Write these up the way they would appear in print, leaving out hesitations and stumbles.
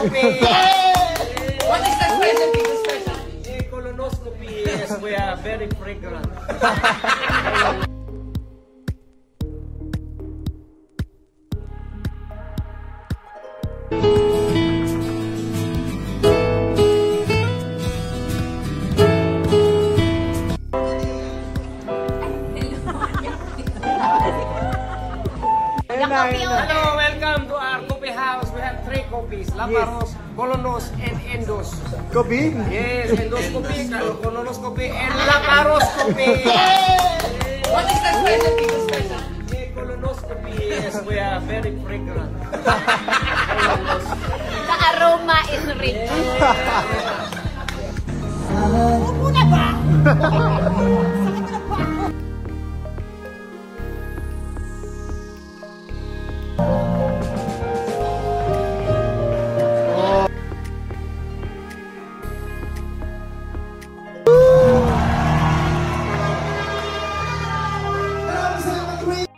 colonoscopy. What is the specialty? Colonoscopy is we are very fragrant. Hello, welcome to our coffee house. We have 3 coffees: Laparos, Colonos, and Endos. Coffee? Yes, endoscopy, colonoscopy, and laparoscopy. What is the specialty? Colonoscopy is we are very fragrant. The aroma is rich. Upo na ba?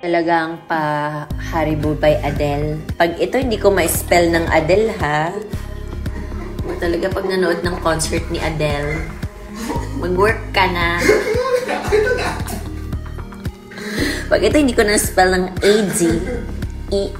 Talagang pa Haribo by Adele. Pag ito hindi ko ma-spell ng Adele ha. Talaga pag nanood ng concert ni Adele, mag-work ka na. Pag ito hindi ko na-spell ng A-D-E-L-E.